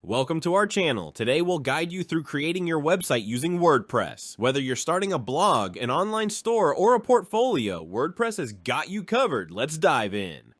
Welcome to our channel. Today we'll guide you through creating your website using WordPress. Whether you're starting a blog, an online store, or a portfolio, WordPress has got you covered. Let's dive in.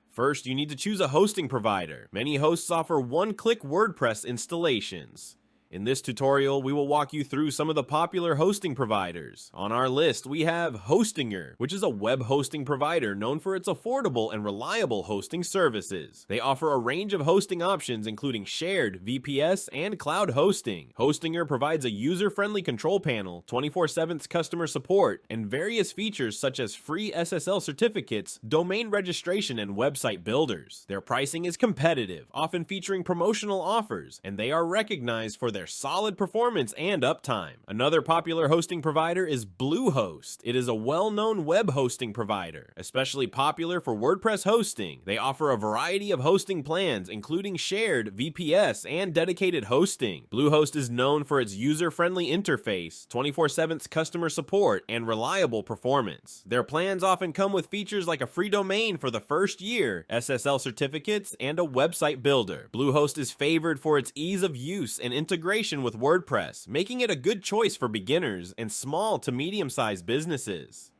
First, you need to choose a hosting provider. Many hosts offer one-click WordPress installations. In this tutorial, we will walk you through some of the popular hosting providers. On our list, we have Hostinger, which is a web hosting provider known for its affordable and reliable hosting services. They offer a range of hosting options including shared, VPS, and cloud hosting. Hostinger provides a user-friendly control panel, 24/7 customer support, and various features such as free SSL certificates, domain registration, and website builders. Their pricing is competitive, often featuring promotional offers, and they are recognized for their solid performance and uptime. Another popular hosting provider is Bluehost. It is a well-known web hosting provider, especially popular for WordPress hosting. They offer a variety of hosting plans, including shared, VPS, and dedicated hosting. Bluehost is known for its user-friendly interface, 24/7 customer support, and reliable performance. Their plans often come with features like a free domain for the first year, SSL certificates, and a website builder. Bluehost is favored for its ease of use and integration with WordPress, making it a good choice for beginners and small to medium-sized businesses.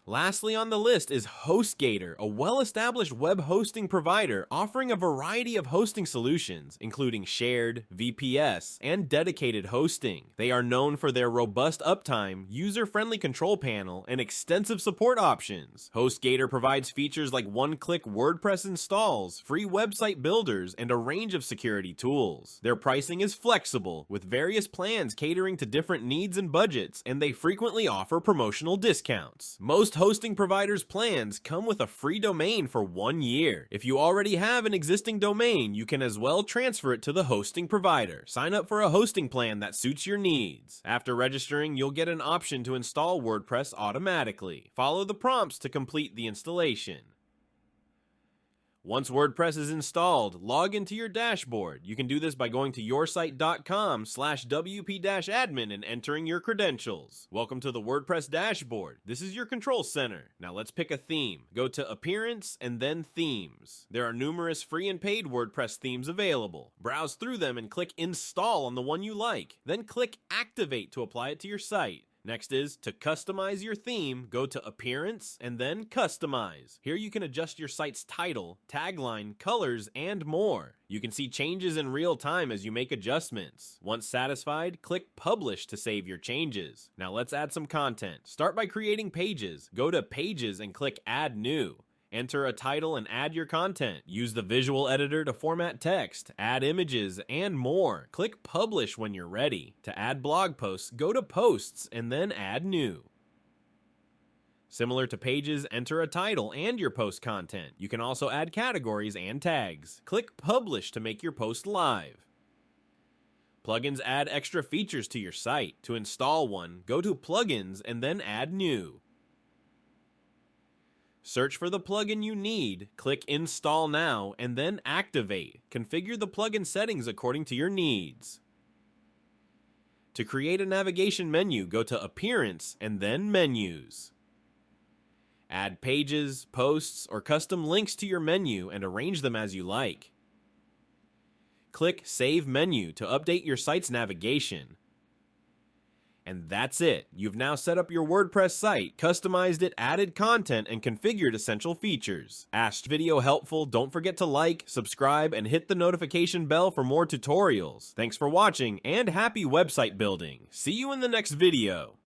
Lastly on the list is HostGator, a well-established web hosting provider offering a variety of hosting solutions, including shared, VPS, and dedicated hosting. They are known for their robust uptime, user-friendly control panel, and extensive support options. HostGator provides features like one-click WordPress installs, free website builders, and a range of security tools. Their pricing is flexible, with various plans catering to different needs and budgets, and they frequently offer promotional discounts. Most hosting providers' plans come with a free domain for 1 year. If you already have an existing domain, you can as well transfer it to the hosting provider. Sign up for a hosting plan that suits your needs. After registering, you'll get an option to install WordPress automatically. Follow the prompts to complete the installation. Once WordPress is installed, log into your dashboard. You can do this by going to yoursite.com/wp-admin and entering your credentials. Welcome to the WordPress dashboard. This is your control center. Now let's pick a theme. Go to Appearance and then Themes. There are numerous free and paid WordPress themes available. Browse through them and click Install on the one you like. Then click Activate to apply it to your site. Next is to customize your theme, go to Appearance and then Customize. Here you can adjust your site's title, tagline, colors, and more. You can see changes in real time as you make adjustments. Once satisfied, click Publish to save your changes. Now let's add some content. Start by creating pages. Go to Pages and click Add New. Enter a title and add your content. Use the visual editor to format text, add images, and more. Click Publish when you're ready. To add blog posts, go to Posts and then Add New. Similar to Pages, enter a title and your post content. You can also add categories and tags. Click Publish to make your post live. Plugins add extra features to your site. To install one, go to Plugins and then Add New. Search for the plugin you need, click Install Now, and then Activate. Configure the plugin settings according to your needs. To create a navigation menu, go to Appearance and then Menus. Add pages, posts, or custom links to your menu and arrange them as you like. Click Save Menu to update your site's navigation. And that's it. You've now set up your WordPress site, customized it, added content, and configured essential features. Asked video helpful? Don't forget to like, subscribe, and hit the notification bell for more tutorials. Thanks for watching, and happy website building. See you in the next video.